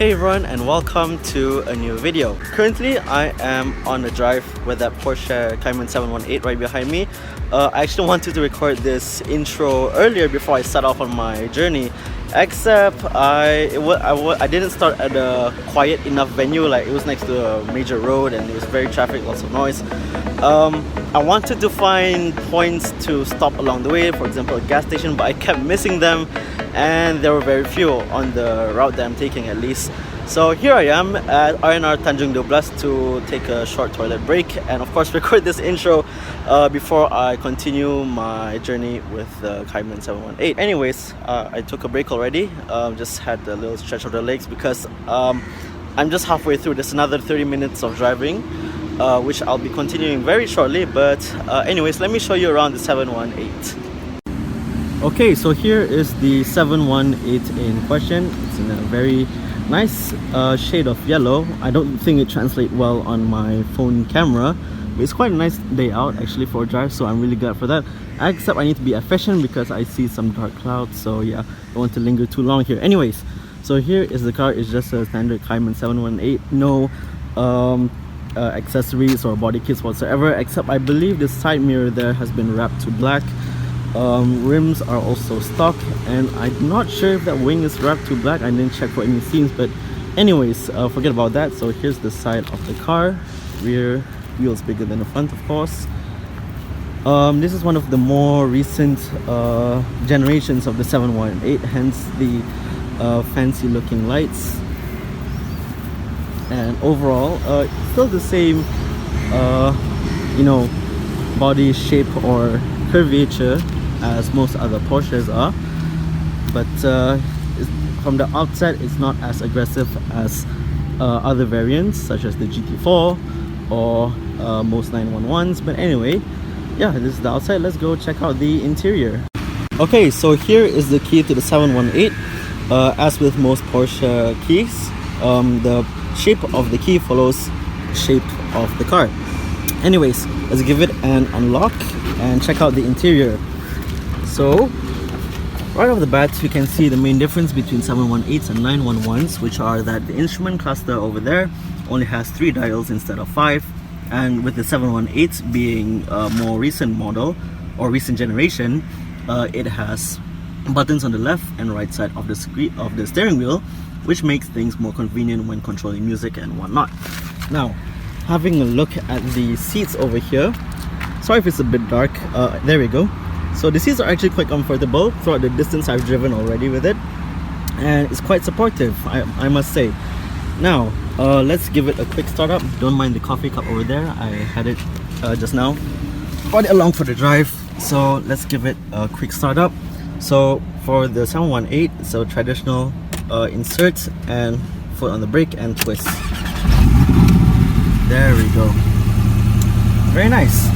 Hey everyone, and welcome to a new video. Currently I am on a drive with that Porsche Cayman 718 right behind me. I actually wanted to record this intro earlier before I set off on my journey, except I didn't start at a quiet enough venue. Like, it was next to a major road and it was very traffic, lots of noise. I wanted to find points to stop along the way, for example a gas station, but I kept missing them and there were very few on the route that I'm taking, at least. So here I am at R&R Tanjung 12 to take a short toilet break and of course record this intro before I continue my journey with the Cayman 718. Anyways, I took a break already, just had a little stretch of the legs because I'm just halfway through. There's another 30 minutes of driving, which I'll be continuing very shortly, but anyways, let me show you around the 718. Okay, so here is the 718 in question. It's in a very nice shade of yellow. I don't think it translates well on my phone camera, but it's quite a nice day out actually for a drive, so I'm really glad for that. Except I need to be efficient because I see some dark clouds, so yeah, I don't want to linger too long here. Anyways, so here is the car. It's just a standard Cayman 718, no accessories or body kits whatsoever, except I believe the side mirror there has been wrapped to black. Rims are also stock, and I'm not sure if that wing is wrapped to black. I didn't check for any seams, but anyways, forget about that. So here's the side of the car. Rear wheels bigger than the front, of course. This is one of the more recent generations of the 718, hence the fancy looking lights. And overall, still the same body shape or curvature as most other Porsches are, but from the outset it's not as aggressive as other variants such as the GT4 or most 911s. But anyway, yeah, this is the outside. Let's go check out the interior. Okay, so here is the key to the 718. As with most Porsche keys, the shape of the key follows the shape of the car. Anyways, let's give it an unlock and check out the interior. So right off the bat, you can see the main difference between 718s and 911s, which are that the instrument cluster over there only has 3 dials instead of 5, and with the 718s being a more recent model or recent generation, it has buttons on the left and right side of the steering wheel, which makes things more convenient when controlling music and whatnot. Now, having a look at the seats over here, sorry if it's a bit dark, there we go. So the seats are actually quite comfortable throughout the distance I've driven already with it, and it's quite supportive, I must say. Now let's give it a quick start up. Don't mind the coffee cup over there, I had it just now, brought it along for the drive. So let's give it a quick start up. So for the 718, it's a traditional insert and foot on the brake and twist. There we go. Very nice.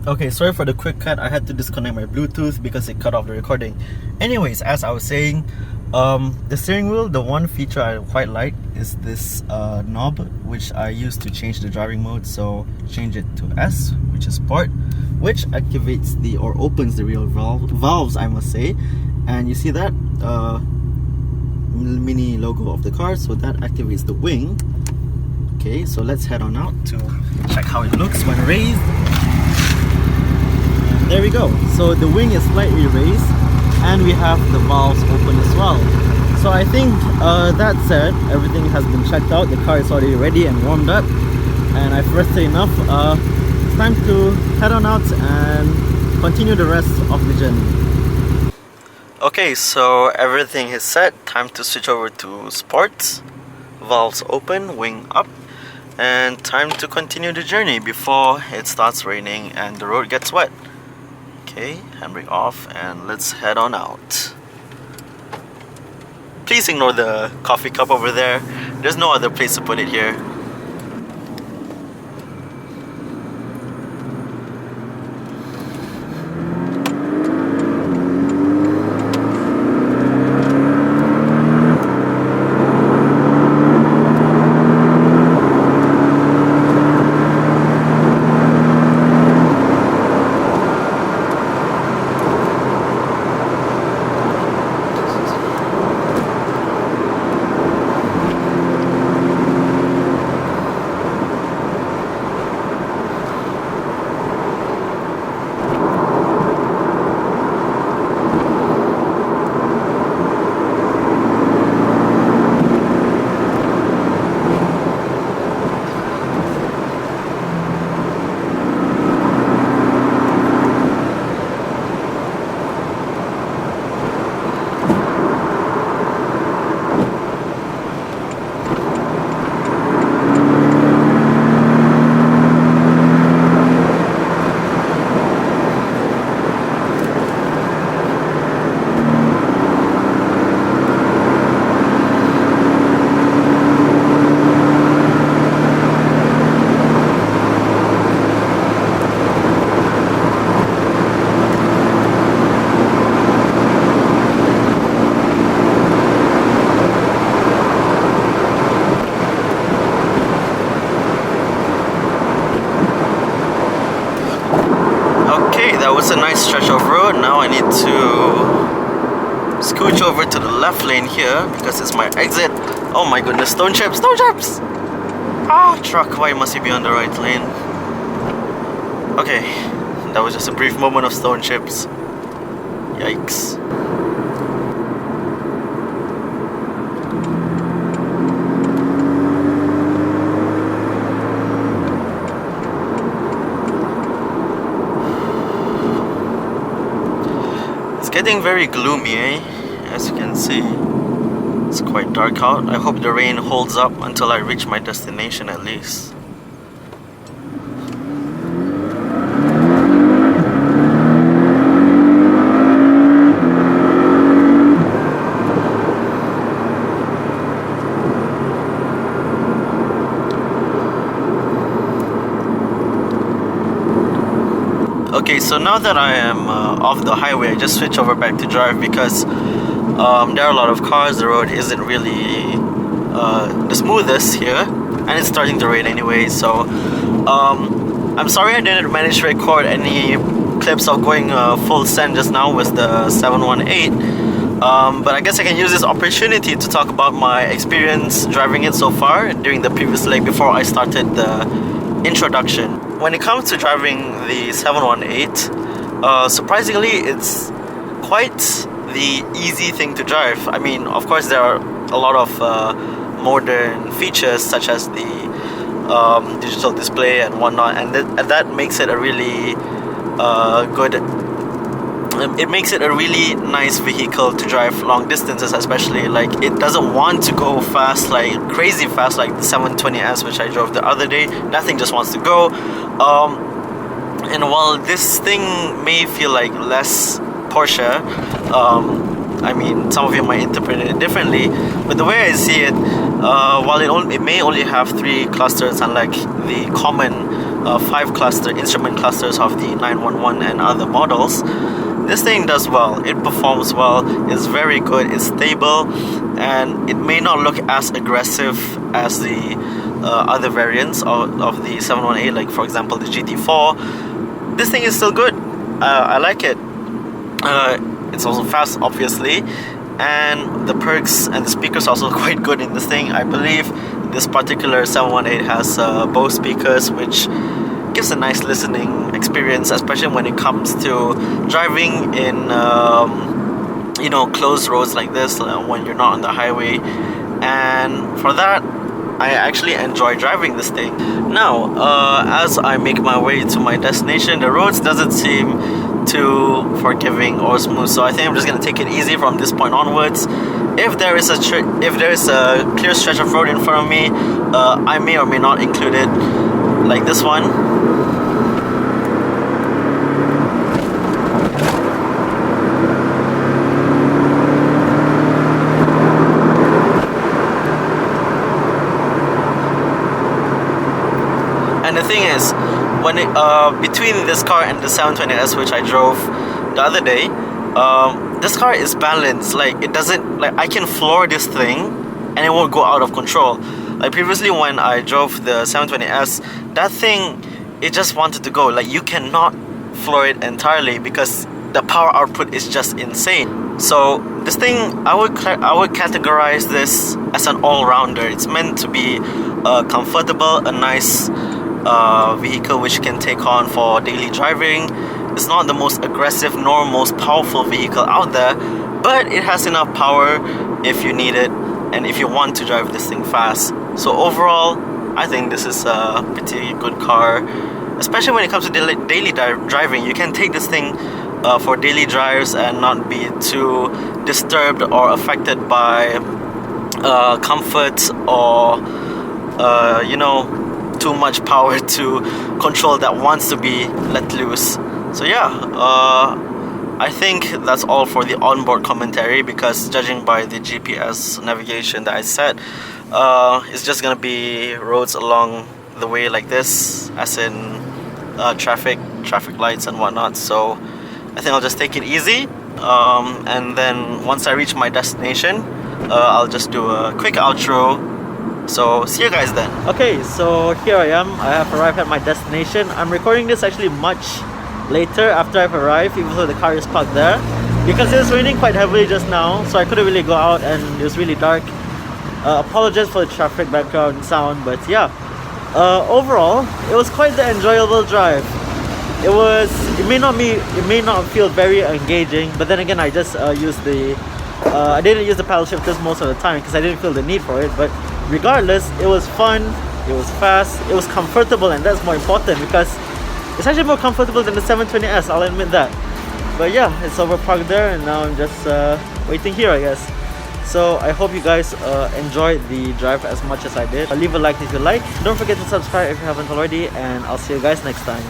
Okay, sorry for the quick cut. I had to disconnect my Bluetooth because it cut off the recording. Anyways, as I was saying, the steering wheel, the one feature I quite like is this knob, which I use to change the driving mode. So change it to S, which is Sport, which activates or opens the rear valves, I must say. And you see that mini logo of the car, so that activates the wing. Okay, so let's head on out to check how it looks when raised. And there we go. So the wing is slightly raised and we have the valves open as well. So I think that said, everything has been checked out. The car is already ready and warmed up, and I've rested enough. It's time to head on out and continue the rest of the journey. Okay, so everything is set. Time to switch over to Sports. Valves open, wing up, and time to continue the journey before it starts raining and the road gets wet. Okay, handbrake off and let's head on out. Please ignore the coffee cup over there. There's no other place to put it here. that was a nice stretch of road. Now I need to scooch over to the left lane here because it's my exit. Oh my goodness, stone chips, stone chips! Ah, truck, why must you be on the right lane? Okay, that was just a brief moment of stone chips. Yikes. It's getting very gloomy, eh? As you can see. It's quite dark out. I hope the rain holds up until I reach my destination at least. Okay, so now that I am off the highway, I just switch over back to drive because there are a lot of cars. The road isn't really the smoothest here, and it's starting to rain anyway. So I'm sorry I didn't manage to record any clips of going full send just now with the 718. But I guess I can use this opportunity to talk about my experience driving it so far during the previous leg before I started the introduction. When it comes to driving the 718, surprisingly it's quite the easy thing to drive. I mean, of course there are a lot of modern features such as the digital display and whatnot, and that makes it a really it makes it a really nice vehicle to drive long distances, especially. Like, it doesn't want to go fast, like crazy fast, like the 720S which I drove the other day. That thing just wants to go. And while this thing may feel like less Porsche, I mean, some of you might interpret it differently, but the way I see it, while it may only have 3 clusters, unlike the common 5 cluster instrument clusters of the 911 and other models, this thing does well. It performs well, it's very good, it's stable, and it may not look as aggressive as the other variants of the 718, like for example the GT4. This thing is still good. I like it. It's also fast, obviously, and the perks and the speakers are also quite good in this thing. I believe this particular 718 has Bose speakers, which gives a nice listening experience, especially when it comes to driving in you know, closed roads like this, when you're not on the highway. And for that, I actually enjoy driving this thing. Now, as I make my way to my destination, the roads doesn't seem too forgiving or smooth, so I think I'm just gonna take it easy from this point onwards. If there is a clear stretch of road in front of me, I may or may not include it, like this one. And the thing is, when it, between this car and the 720S which I drove the other day, this car is balanced. Like, it doesn't, like, I can floor this thing and it won't go out of control. Like previously when I drove the 720S, that thing, it just wanted to go. Like, you cannot floor it entirely because the power output is just insane. So this thing, I would categorize this as an all-rounder. It's meant to be comfortable, a nice vehicle which you can take on for daily driving. It's not the most aggressive nor most powerful vehicle out there, but it has enough power if you need it and if you want to drive this thing fast. So overall, I think this is a pretty good car, especially when it comes to daily driving. You can take this thing for daily drives and not be too disturbed or affected by comfort or you know, too much power to control that wants to be let loose. So yeah, I think that's all for the onboard commentary, because judging by the GPS navigation that I set, it's just gonna be roads along the way like this, as in traffic lights and whatnot. So I think I'll just take it easy, and then once I reach my destination, I'll just do a quick outro. So see you guys then. Okay, so here I am. I have arrived at my destination. I'm recording this actually much later after I've arrived, even though the car is parked there, because it was raining quite heavily just now, so I couldn't really go out and it was really dark. Apologize for the traffic background sound, but yeah, overall it was quite the enjoyable drive. It may not feel very engaging, but then again I just used the I didn't use the paddle shifters most of the time because I didn't feel the need for it. But regardless, it was fun, it was fast, it was comfortable, and that's more important because it's actually more comfortable than the 720S, I'll admit that. But yeah, it's overparked there and now I'm just waiting here, I guess. So I hope you guys enjoyed the drive as much as I did. Leave a like if you like. Don't forget to subscribe if you haven't already, and I'll see you guys next time.